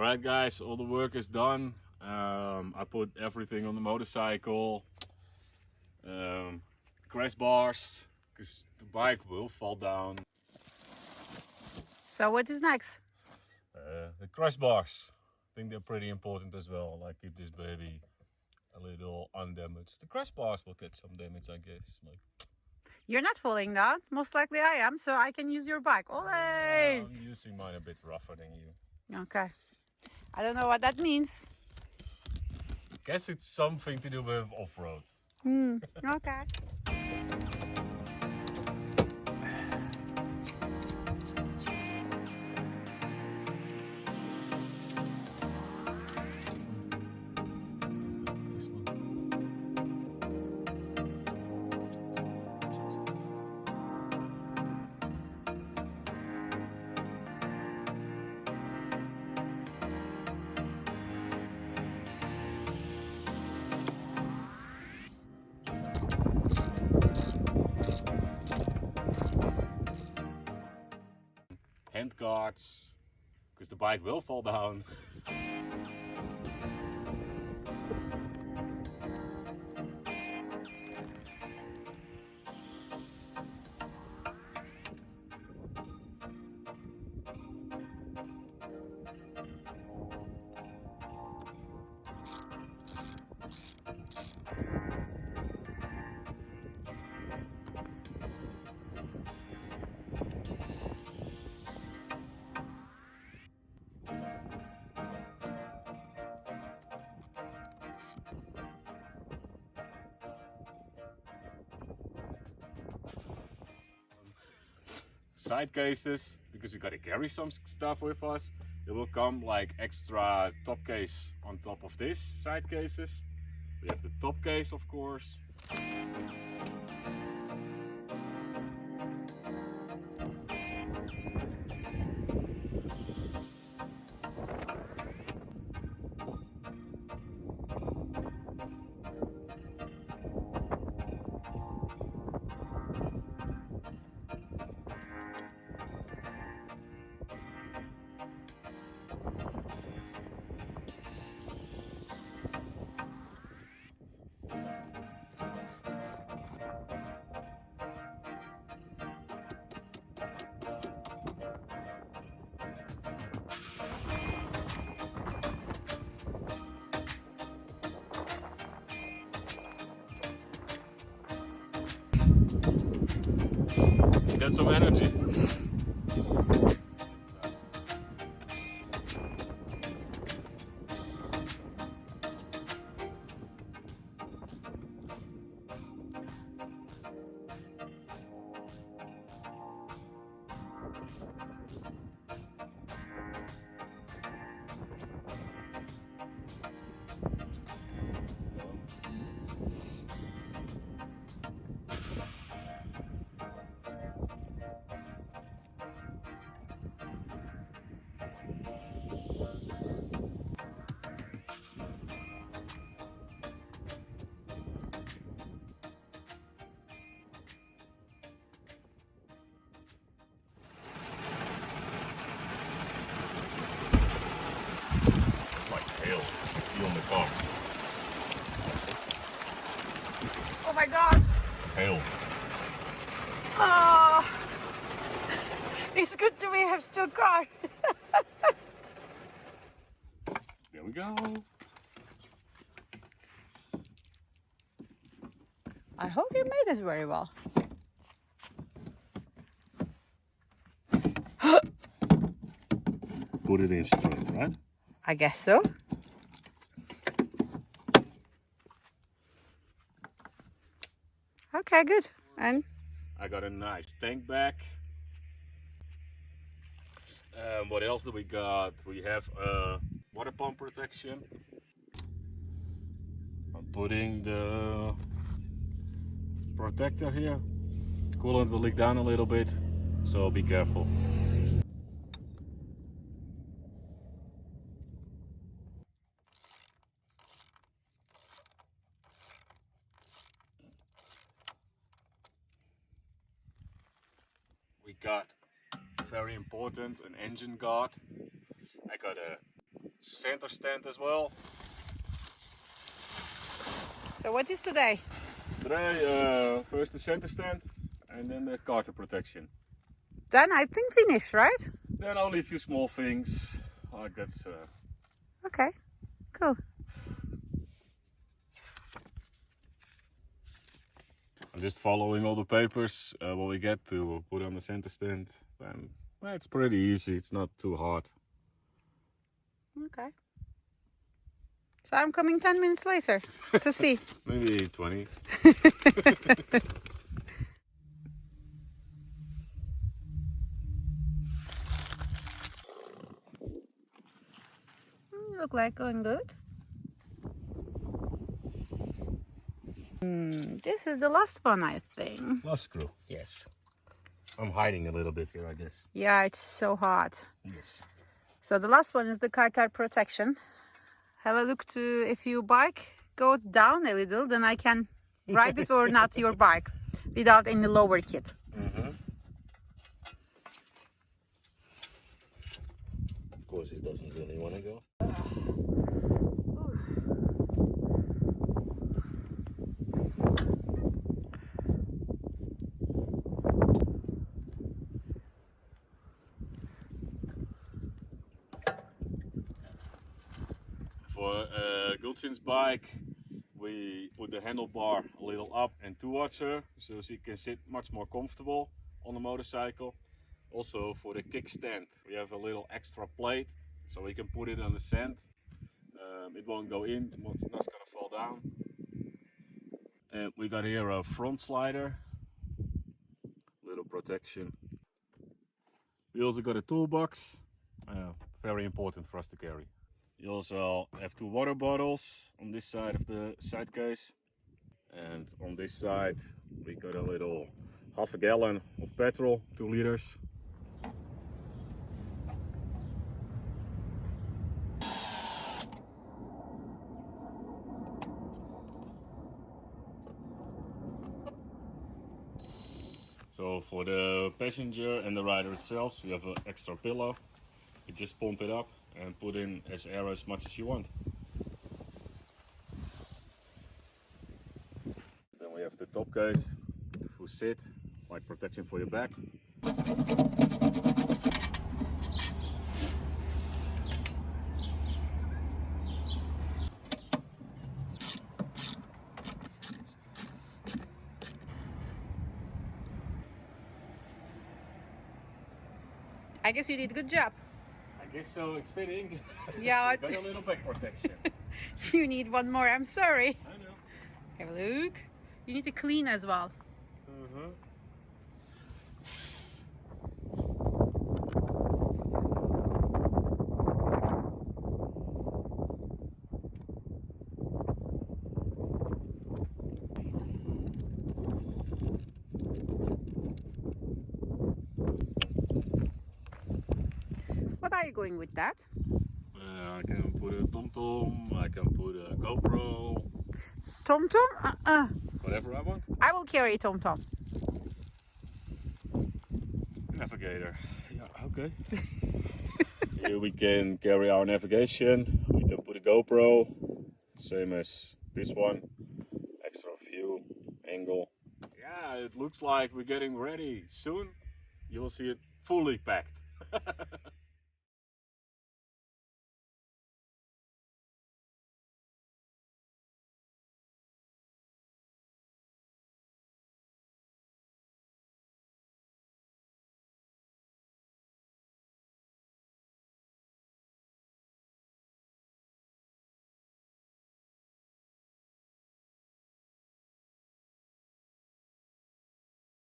Alright guys, all the work is done. I put everything on the motorcycle. Crash bars, because the bike will fall down. So what is next? The crash bars. I think they're pretty important as well. Like keep this baby a little undamaged. The crash bars will get some damage, I guess. Like, You're not falling down. Most likely I am, so I can use your bike. Ole! I'm using mine a bit rougher than you. Okay. I don't know what that means. Guess it's something to do with off-road. Okay. Hand guards, because the bike will fall down. Side cases, because we gotta carry some stuff with us. It will come like extra top case on top of this side cases. We have the top case, of course. Get some energy. On the car. Oh my god! Hail. Oh, it's good to have still car. There we go. I hope you made it very well. Put it in straight, right? I guess so. Okay, good. And I got a nice tank back. What else do we got? We have water pump protection. I'm putting the protector here. Coolant will leak down a little bit, so be careful. We got, very important, an engine guard. I got a center stand as well. So what is today? Today, first the center stand and then the carter protection. Then I think finish, right? Then only a few small things, like that's... Okay, cool. I'm just following all the papers, what we get to put on the center stand. And well, it's pretty easy, it's not too hard. Okay. So I'm coming 10 minutes later to see. Maybe 20. Look like going good. This is the last one, I think. Last screw, yes. I'm hiding a little bit here, I guess. Yeah, it's so hot. Yes. So the last one is the car tire protection. Have a look to if your bike go down a little, then I can ride it or not your bike without any lower kit. Of course, it doesn't really want to go. For Gulcin's bike, we put the handlebar a little up and towards her, so she can sit much more comfortable on the motorcycle. Also for the kickstand, we have a little extra plate, so we can put it on the sand. It won't go in, it's not gonna fall down. And we got here a front slider, little protection. We also got a toolbox, very important for us to carry. You also have 2 water bottles on this side of the side case, and on this side we got a little half a gallon of petrol, 2 liters. So for the passenger and the rider itself, you have an extra pillow. You just pump it up and put in as air as much as you want. Then we have the top case, the full sit, like protection for your back. I guess you did a good job. I guess so, it's fitting. Yeah. Got a little back protection. You need one more, I'm sorry. I know. Have a look. You need to clean as well. What are you going with that? I can put a TomTom, I can put a GoPro. TomTom? Whatever I want. I will carry TomTom. Navigator. Yeah, okay. Here we can carry our navigation. We can put a GoPro, same as this one. Extra view, angle. Yeah, it looks like we're getting ready. Soon you will see it fully packed.